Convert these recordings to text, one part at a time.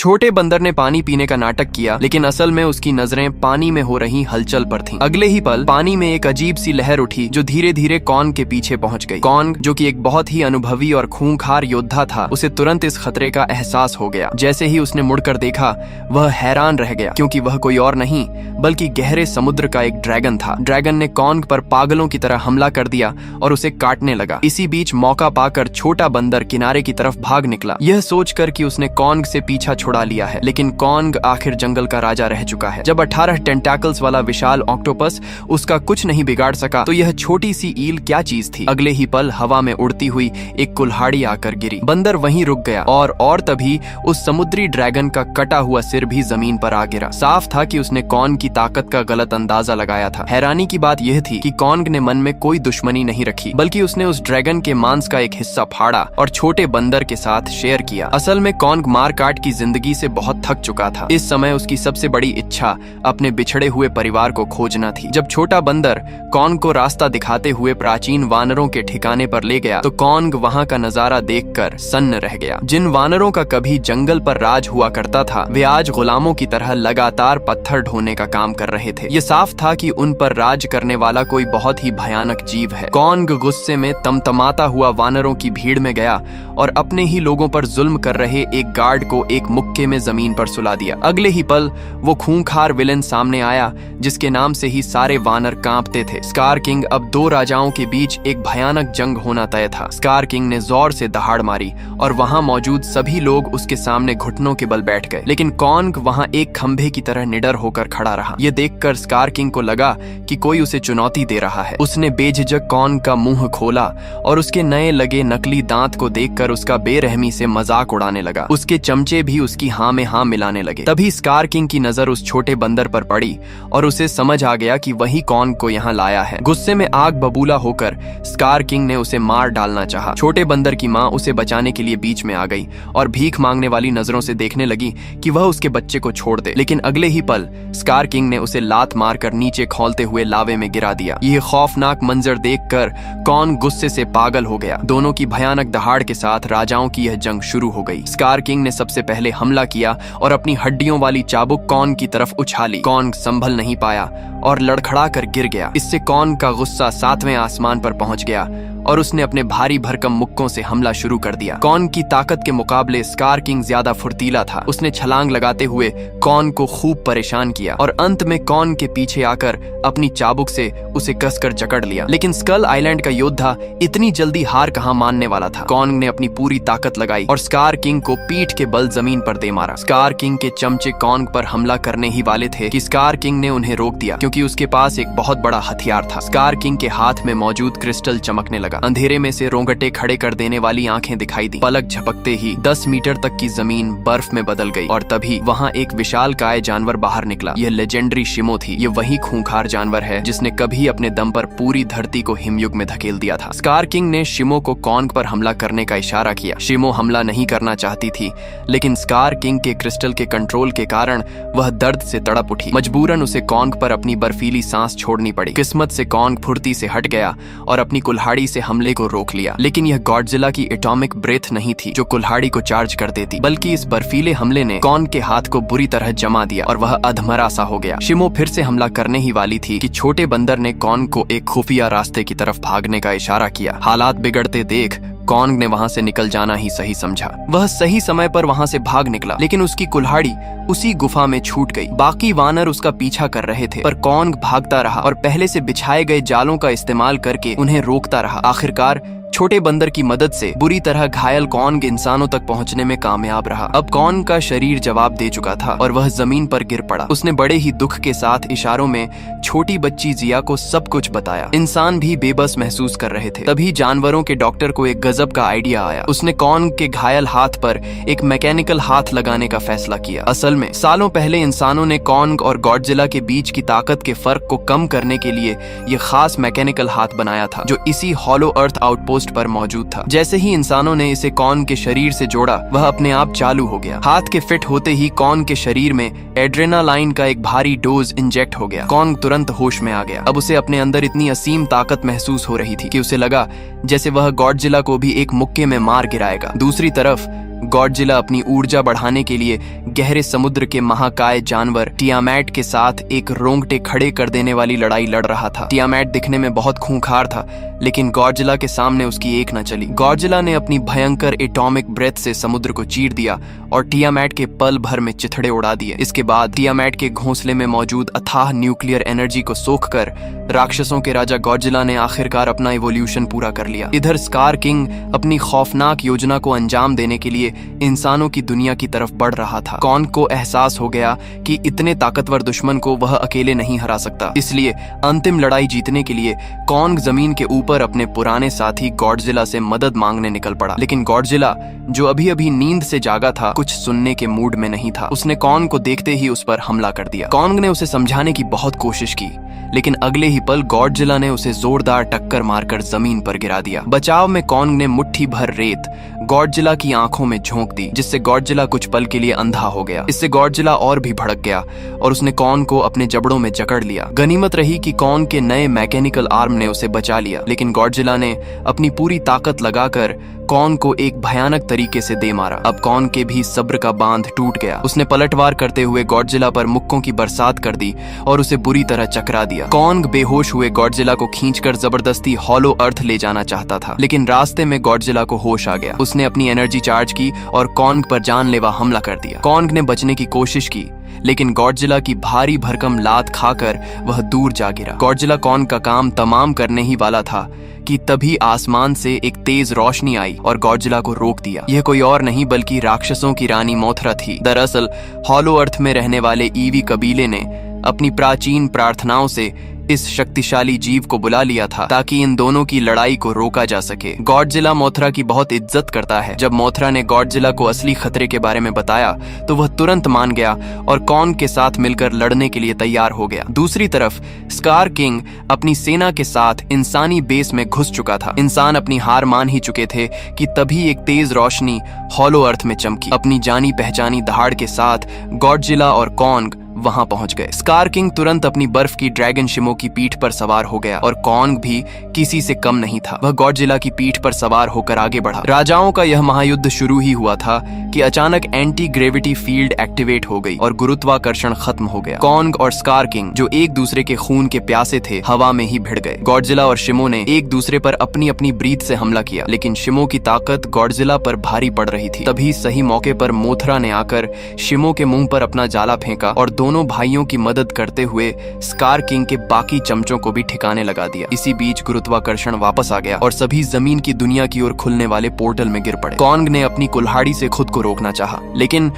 छोटे बंदर ने पानी पीने का नाटक किया, लेकिन असल में उसकी नजरें पानी में हो रही हलचल पर थीं। अगले ही पल पानी में एक अजीब सी लहर उठी जो धीरे धीरे कॉन्ग के पीछे पहुंच गई। कॉन्ग, जो कि एक बहुत ही अनुभवी और खूंखार योद्धा था, उसे तुरंत इस खतरे का एहसास हो गया। जैसे ही उसने मुड़कर देखा, वह हैरान रह गया, क्योंकि वह कोई और नहीं बल्कि गहरे समुद्र का एक ड्रैगन था। ड्रैगन ने कॉन्ग पर पागलों की तरह हमला कर दिया और उसे काटने लगा। इसी बीच मौका पाकर छोटा बंदर किनारे की तरफ भाग निकला, यह सोचकर कि उसने कॉन्ग से पीछा छुड़ा लिया है। लेकिन कॉन्ग आखिर जंगल का राजा रह चुका है। जब 18 टेंटाकल्स वाला विशाल ऑक्टोपस उसका कुछ नहीं बिगाड़ सका, तो यह छोटी सी ईल क्या चीज थी। अगले ही पल हवा में उड़ती हुई एक कुल्हाड़ी आकर गिरी। बंदर वहीं रुक गया और तभी उस समुद्री ड्रैगन का कटा हुआ सिर भी जमीन पर आ गिरा। साफ था कि उसने कॉन्ग की ताकत का गलत अंदाजा लगाया था। हैरानी की बात यह थी कि कॉन्ग ने मन में कोई दुश्मनी नहीं रखी, बल्कि उसने उस ड्रैगन के मांस का एक हिस्सा फाड़ा और छोटे बंदर के साथ शेयर किया। असल में कॉन्ग मार काट की जिंदगी से बहुत थक चुका था। इस समय उसकी सबसे बड़ी इच्छा अपने बिछड़े हुए परिवार को खोजना थी। जब छोटा बंदर कॉन्ग को रास्ता दिखाते हुए प्राचीन वानरों के ठिकाने पर ले गया, तो कॉन्ग वहां का नजारा देखकर सन्न रह गया। जिन वानरों का कभी जंगल पर राज हुआ करता था, वे आज गुलामों की तरह लगातार पत्थर ढोने का काम कर रहे थे। ये साफ था कि उन पर राज करने वाला कोई बहुत ही भयानक जीव है। कॉन्ग गुस्से में तमतमाता हुआ वानरों की भीड़ में गया और अपने ही लोगों पर जुल्म कर रहे एक गार्ड को एक मुक्के में जमीन पर सुला दिया। अगले ही पल वो खूंखार विलेन सामने आया, जिसके नाम से ही सारे वानर कांपते थे। Scar king. अब दो राजाओं के बीच एक भयानक जंग होना तय था। स्कार किंग ने जोर से दहाड़ मारी और वहां मौजूद सभी लोग उसके सामने घुटनों के बल बैठ गए। लेकिन कॉन्ग वहां एक खंभे की तरह निडर होकर खड़ा रहा। ये देखकर स्कार किंग को लगा कि कोई उसे चुनौती दे रहा है। उसने बेझिझक कॉन्ग का मुंह खोला और उसके नए लगे नकली दांत को देखकर उसका बेरहमी से मजाक उड़ाने लगा। उसके चमचे भी उसकी हाँ में हाँ मिलाने लगे। तभी स्कार किंग की नजर उस छोटे बंदर पर पड़ी और उसे समझ आ गया कि वही कॉन्ग को यहाँ लाया है। गुस्से में आग बबूला होकर स्कार किंग ने उसे मार डालना चाहा। छोटे बंदर की माँ उसे बचाने के लिए बीच में आ गई और भीख मांगने वाली नजरों से देखने लगी कि वह उसके बच्चे को छोड़ दे। लेकिन अगले ही पल स्कार किंग ने उसे लात मारकर नीचे खौलते हुए लावे में गिरा दिया। यह खौफनाक मंजर देखकर कॉन्ग गुस्से से पागल हो गया। दोनों की भयानक दहाड़ के साथ राजाओं की यह जंग शुरू हो गई। स्कार किंग ने सबसे पहले हमला किया और अपनी हड्डियों वाली चाबुक कॉन्ग की तरफ उछाली। कॉन्ग संभल नहीं पाया और लड़खड़ा कर गिर गया। इससे कॉन्ग का गुस्सा 7वें आसमान पर पहुंच गया और उसने अपने भारी भरकम मुक्कों से हमला शुरू कर दिया। कॉन्ग की ताकत के मुकाबले स्कार किंग ज्यादा फुर्तीला था। उसने छलांग लगाते हुए कॉन्ग को खूब परेशान किया और अंत में कॉन्ग के पीछे आकर अपनी चाबुक से उसे कसकर जकड़ लिया। लेकिन स्कल आइलैंड का योद्धा इतनी जल्दी हार कहां मानने वाला था। कॉन्ग ने अपनी पूरी ताकत लगाई और स्कार किंग को पीठ के बल जमीन पर दे मारा। स्कार किंग के चमचे कॉन्ग पर हमला करने ही वाले थे कि स्कार किंग ने उन्हें रोक दिया, क्योंकि उसके पास एक बहुत बड़ा हथियार था। स्कार किंग के हाथ में मौजूद क्रिस्टल चमकने लगा। अंधेरे में से रोंगटे खड़े कर देने वाली आंखें दिखाई दी। पलक झपकते ही 10 मीटर तक की जमीन बर्फ में बदल गई और तभी वहां एक विशालकाय जानवर बाहर निकला। यह लेजेंडरी शिमो थी। यह वही खूंखार जानवर है जिसने कभी अपने दम पर पूरी धरती को हिमयुग में धकेल दिया था। स्कार किंग ने शिमो को कॉन्ग पर हमला करने का इशारा किया। शिमो हमला नहीं करना चाहती थी, लेकिन स्कार किंग के क्रिस्टल के कंट्रोल के कारण वह दर्द से तड़प उठी। मजबूरन उसे कॉन्ग पर अपनी बर्फीली सांस छोड़नी पड़ी। किस्मत से कॉन्ग फुर्ती से हट गया और अपनी कुल्हाड़ी से हमले को रोक लिया। लेकिन यह गॉडजिला की एटॉमिक ब्रेथ नहीं थी जो कुल्हाड़ी को चार्ज कर देती, बल्कि इस बर्फीले हमले ने कॉन्ग के हाथ को बुरी तरह जमा दिया और वह अधमरा सा हो गया। शिमो फिर से हमला करने ही वाली थी कि छोटे बंदर ने कॉन्ग को एक खुफिया रास्ते की तरफ भागने का इशारा किया। हालात बिगड़ते देख कॉन्ग ने वहां से निकल जाना ही सही समझा। वह सही समय पर वहां से भाग निकला, लेकिन उसकी कुल्हाड़ी उसी गुफा में छूट गई। बाकी वानर उसका पीछा कर रहे थे, पर कॉन्ग भागता रहा और पहले से बिछाए गए जालों का इस्तेमाल करके उन्हें रोकता रहा। आखिरकार छोटे बंदर की मदद से बुरी तरह घायल कॉन्ग इंसानों तक पहुंचने में कामयाब रहा। अब कॉन्ग का शरीर जवाब दे चुका था और वह जमीन पर गिर पड़ा। उसने बड़े ही दुख के साथ इशारों में छोटी बच्ची जिया को सब कुछ बताया। इंसान भी बेबस महसूस कर रहे थे। तभी जानवरों के डॉक्टर को एक गजब का आइडिया आया। उसने कॉन्ग के घायल हाथ पर एक मैकेनिकल हाथ लगाने का फैसला किया। असल में सालों पहले इंसानों ने कॉन्ग और गॉडजिला के बीच की ताकत के फर्क को कम करने के लिए यह खास मैकेनिकल हाथ बनाया था, जो इसी हॉलो अर्थ आउटपोस्ट पर मौजूद था। जैसे ही इंसानों ने इसे कॉन्ग के शरीर से जोड़ा, वह अपने आप चालू हो गया। हाथ के फिट होते ही कॉन्ग के शरीर में एड्रेनालाइन का एक भारी डोज इंजेक्ट हो गया। कॉन्ग तुरंत होश में आ गया। अब उसे अपने अंदर इतनी असीम ताकत महसूस हो रही थी कि उसे लगा जैसे वह गॉडजिला को भी एक मुक्के में मार गिराएगा। दूसरी तरफ गॉडजिला अपनी ऊर्जा बढ़ाने के लिए गहरे समुद्र के महाकाय जानवर टियामैट के साथ एक रोंगटे खड़े कर देने वाली लड़ाई लड़ रहा था। टियामैट दिखने में बहुत खूंखार था, लेकिन गॉडजिला के सामने उसकी एक न चली। गॉडजिला ने अपनी भयंकर एटॉमिक ब्रेथ से समुद्र को चीर दिया और टियामैट के पल भर में चिथड़े उड़ा दिए। इसके बाद टियामैट के घोंसले में मौजूद अथाह न्यूक्लियर एनर्जी को सोखकर राक्षसों के राजा गॉडजिला ने आखिरकार अपना इवोल्यूशन पूरा कर लिया। इधर स्कार किंग अपनी खौफनाक योजना को अंजाम देने के लिए इंसानों की दुनिया की तरफ बढ़ रहा था। कॉन्ग को एहसास हो गया कि इतने ताकतवर दुश्मन को वह अकेले नहीं हरा सकता, इसलिए अंतिम लड़ाई जीतने के लिए कॉन्ग जमीन के ऊपर अपने पुराने साथी गॉडजिला से मदद मांगने निकल पड़ा। लेकिन गॉडजिला, जो अभी अभी नींद से जागा था, कुछ सुनने के मूड में नहीं था। उसने कॉन्ग को देखते ही उस पर हमला कर दिया। कॉन्ग ने उसे समझाने की बहुत कोशिश की, लेकिन अगले ही पल गॉडजिला ने उसे जोरदार टक्कर मारकर जमीन पर गिरा दिया। बचाव में कॉन्ग ने मुट्ठी भर रेत गॉडजिला की आंखों में झोंक दी, जिससे गॉडजिला कुछ पल के लिए अंधा हो गया। इससे गॉडजिला और भी भड़क गया और उसने कॉन्ग को अपने जबड़ों में जकड़ लिया। गनीमत रही कि कॉन्ग के नए मैकेनिकल आर्म ने उसे बचा लिया, लेकिन गॉडजिला ने अपनी पूरी ताकत लगाकर कॉन्ग को एक भयानक तरीके से दे मारा। अब कॉन्ग के भी सब्र का बांध टूट गया। उसने पलटवार करते हुए गॉडजिला पर मुक्कों की बरसात कर दी और उसे बुरी तरह चकरा दिया। कॉन्ग बेहोश हुए गॉडजिला को खींचकर जबरदस्ती हॉलो अर्थ ले जाना चाहता था, लेकिन रास्ते में गॉडजिला को होश आ गया। उसने अपनी एनर्जी चार्ज की और कॉन्ग पर जानलेवा हमला कर दिया। कॉन्ग ने बचने की कोशिश की, लेकिन गॉडजिला की भारी भरकम लात खाकर वह दूर जा गिरा। गॉडजिला कॉन्ग का काम तमाम करने ही वाला था कि तभी आसमान से एक तेज रोशनी आई और गॉडजिला को रोक दिया। यह कोई और नहीं बल्कि राक्षसों की रानी मोथरा थी। दरअसल हॉलो अर्थ में रहने वाले ईवी कबीले ने अपनी प्राचीन प्रार्थनाओं से इस शक्तिशाली जीव को बुला लिया था ताकि इन दोनों की लड़ाई को रोका जा सके। गॉडजिला मोथरा की बहुत इज्जत करता है। जब मोथरा ने गॉडजिला को असली खतरे के बारे में बताया तो वह तुरंत मान गया और कॉन्ग के साथ मिलकर लड़ने के लिए तैयार हो गया। दूसरी तरफ स्कार किंग अपनी सेना के साथ इंसानी बेस में घुस चुका था। इंसान अपनी हार मान ही चुके थे कि तभी एक तेज रोशनी हॉलो अर्थ में चमकी। अपनी जानी पहचानी दहाड़ के साथ गॉडजिला और कॉन्ग वहां पहुंच गए। स्कार किंग तुरंत अपनी बर्फ की ड्रैगन शिमो की पीठ पर सवार हो गया और कॉन्ग भी किसी से कम नहीं था। वह गॉडजिला की पीठ पर सवार होकर आगे बढ़ा। राजाओं का यह महायुद्ध शुरू ही हुआ था कि अचानक एंटी ग्रेविटी फील्ड एक्टिवेट हो गई और गुरुत्वाकर्षण खत्म हो गया। कॉन्ग और स्कार किंग, जो एक दूसरे के खून के प्यासे थे, हवा में ही भिड़ गए। गॉडजिला और शिमो ने एक दूसरे पर अपनी अपनी ब्रीथ से हमला किया, लेकिन शिमो की ताकत गॉडजिला पर भारी पड़ रही थी। तभी सही मौके पर मोथरा ने आकर शिमो के मुंह पर अपना जाला फेंका और दोनों भाइयों की मदद करते हुए स्कार किंग के बाकी चमचों को भी ठिकाने लगा दिया। इसी बीच गुरुत्वाकर्षण वापस आ गया और सभी जमीन की दुनिया की ओर खुलने वाले पोर्टल में गिर पड़े। कॉन्ग ने अपनी कुल्हाड़ी से खुद को रोकना चाहा, लेकिन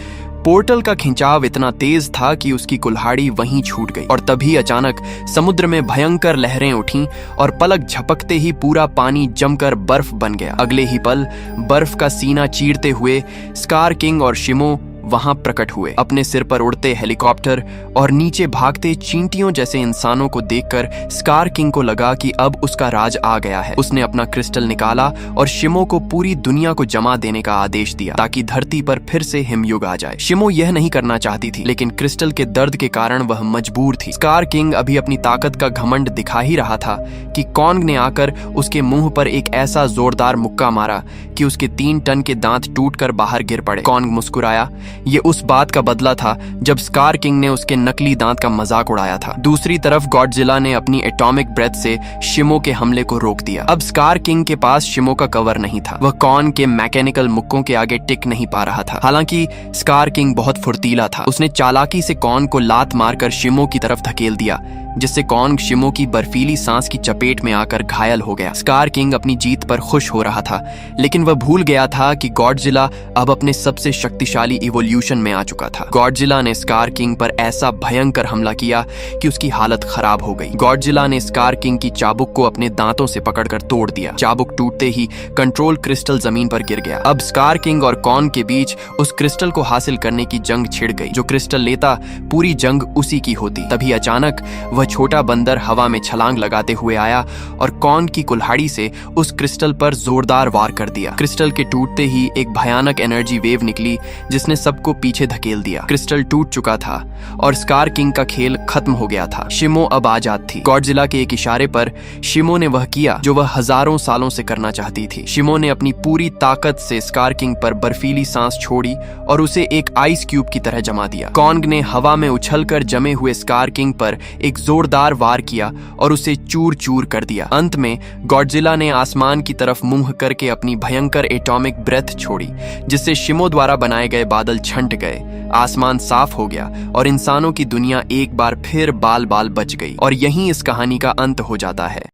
पोर्टल का खिंचाव इतना तेज था कि उसकी कुल्हाड़ी वहीं छूट गई और तभी अचानक समुद्र में भयंकर लहरें उठीं और पलक झपकते ही पूरा पानी जमकर बर्फ बन गया। अगले ही पल बर्फ का सीना चीरते हुए स्कार किंग और शिमो वहां प्रकट हुए। अपने सिर पर उड़ते हेलीकॉप्टर और नीचे भागते चींटियों जैसे इंसानों को देखकर स्कार किंग को लगा कि अब उसका राज आ गया है। उसने अपना क्रिस्टल निकाला और शिमो को पूरी दुनिया को जमा देने का आदेश दिया ताकि धरती पर फिर से हिमयुग आ जाए। शिमो यह नहीं करना चाहती थी, लेकिन क्रिस्टल के दर्द के कारण वह मजबूर थी। स्कार किंग अभी अपनी ताकत का घमंड दिखा ही रहा था कि कॉन्ग ने आकर उसके मुंह पर एक ऐसा जोरदार मुक्का मारा कि उसके 3 टन के दांत टूटकर बाहर गिर पड़े। कॉन्ग मुस्कुराया। ये उस बात का बदला था जब स्कार किंग ने उसके नकली दांत का मजाक उड़ाया था। दूसरी तरफ गॉडजिला ने अपनी एटॉमिक ब्रेथ से शिमो के हमले को रोक दिया। अब स्कार किंग के पास शिमो का कवर नहीं था। वह कॉन्ग के मैकेनिकल मुक्कों के आगे टिक नहीं पा रहा था। हालांकि स्कार किंग बहुत फुर्तीला था। उसने चालाकी से कॉन्ग को लात मारकर शिमो की तरफ धकेल दिया, जिससे कॉन्ग शिमो की बर्फीली सांस की चपेट में आकर घायल हो गया। स्कार किंग अपनी जीत पर खुश हो रहा था, लेकिन वह भूल गया था कि गॉडजिला अब अपने सबसे शक्तिशाली इवोल्यूशन में आ चुका था। गॉडजिला ने स्कार किंग पर ऐसा भयंकर हमला किया कि उसकी हालत खराब हो गई। गॉडजिला ने स्कार किंग की चाबुक को अपने दांतों से पकड़कर तोड़ दिया। चाबुक टूटते ही कंट्रोल क्रिस्टल जमीन पर गिर गया। अब स्कार किंग और कॉन्ग के बीच उस क्रिस्टल को हासिल करने की जंग छिड़ गई। जो क्रिस्टल लेता, पूरी जंग उसी की होती। तभी अचानक वह वह छोटा बंदर हवा में छलांग लगाते हुए आया और कॉन्ग की कुल्हाड़ी से उस क्रिस्टल पर जोरदार वार कर दिया। क्रिस्टल के टूटते ही एक भयानक एनर्जी वेव निकली जिसने सबको पीछे धकेल दिया। क्रिस्टल टूट चुका था और स्कार किंग का खेल खत्म हो गया था। शिमो अब आजाद थी। गॉडजिला के एक इशारे पर शिमो ने वह किया जो वह हजारों सालों से करना चाहती थी। शिमो ने अपनी पूरी ताकत से स्कार किंग पर बर्फीली सांस छोड़ी और उसे एक आइस क्यूब की तरह जमा दिया। कॉन्ग ने हवा में उछलकर जमे हुए स्कार किंग पर एक जोरदार वार किया और उसे चूर चूर कर दिया। अंत में गॉडजिला ने आसमान की तरफ मुंह करके अपनी भयंकर एटॉमिक ब्रेथ छोड़ी जिससे शिमो द्वारा बनाए गए बादल छंट गए। आसमान साफ हो गया और इंसानों की दुनिया एक बार फिर बाल बाल बच गई। और यहीं इस कहानी का अंत हो जाता है।